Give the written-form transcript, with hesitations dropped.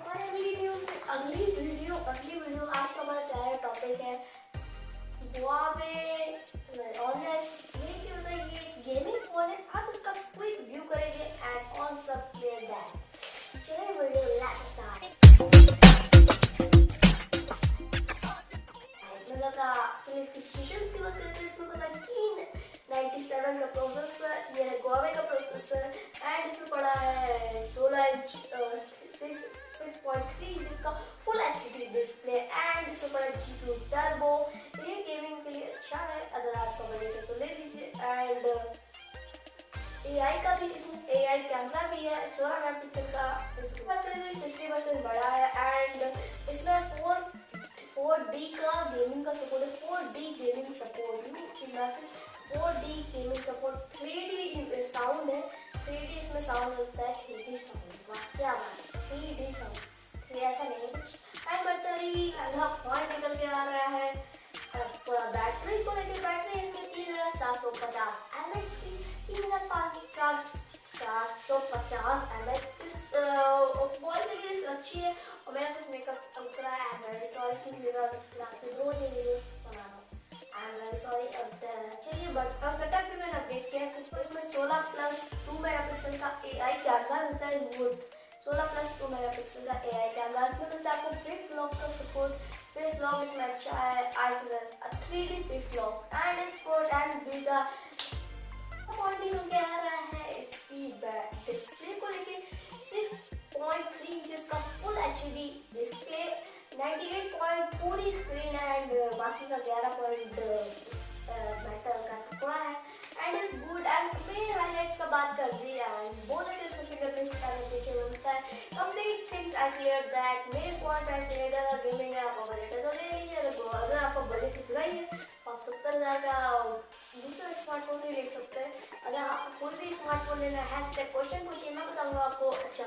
हमारे अगली वीडियो आज का हमारा क्या है टॉपिक है गोवा में ऑनलाइन ये गेमिंग फोन है। आज इसका क्विक व्यू करेंगे एंड ऑन सब प्लेयर दैट। चलिए वीडियो लेट्स स्टार्ट। मतलब पुलिस की फीचर्स की बात करते हैं। इसमें पता Kirin 97 का प्रोसेसर, ये है Huawei का प्रोसेसर एंड इसमें पड़ा है 16 इंच 6.3 इंच का फुल एचडी डिस्प्ले एंड इसमें पड़ा GPU टर्बो। ये गेमिंग के लिए अच्छा है, अगर आपका बजट है तो ले लीजिए। एंड AI का भी, इसमें AI कैमरा भी है 16 मेगापिक्सल का। इसकी बात करें तो 60% बड़ा है एंड इसमें 4D का गेमिंग का सपोर्ट है। 4D gaming support 4D gaming support 3D sound है। 3D इसमें साउंड होता है 3D साउंड। वाह क्या बात है, 3D साउंड ऐसा नहीं कुछ। एंड बैटरी अगला पॉइंट निकल के आ रहा है। बैटरी को लेकर बैटरी इसमें 3750 mAh की 3750 mAh इस मोबाइल के लिए अच्छी है। और मेरा कुछ मेकअप उतरा है, आई एम वेरी सॉरी कि मेरा रात में 2 दिन वीडियोस बना रहा हूँ, आई एम वेरी सॉरी। अब चलिए बट सेटअप भी मैंने अपडेट किया है। तो इसमें 16+2 मेगापिक्सल का AI कैमरा मिलता है। गुड 16+2 मेगापिक्सल का AI कैमरा। इसमें मिलता है आपको फेस लॉक का सपोर्ट। फेस लॉक इसमें अच्छा है, ISS 3D face lock and sport and beta point निकल के आ रहा है। इसकी डिस्प्ले को लेके 6.3 इंचेस का फुल एचडी डिस्प्ले, 98 पॉइंट पूरी स्क्रीन है एंड बाकी का 11 पॉइंट मेटल का टुकड़ा है and is good. And main highlights का बात कर दी है, बोले तो इसमें फिंगरप्रिंट स्कैनर पीछे मिलता है। Complete things I clear that, main points I clear that. Gaming है, आपका बजट है तो ले लीजिए। अगर आपका बजट इतना ही है आप 70,000 का दूसरा स्मार्टफोन भी ले सकते हैं। अगर आपको कोई भी स्मार्टफोन लेना है, क्वेश्चन पूछिए, मैं बताऊंगा आपको अच्छा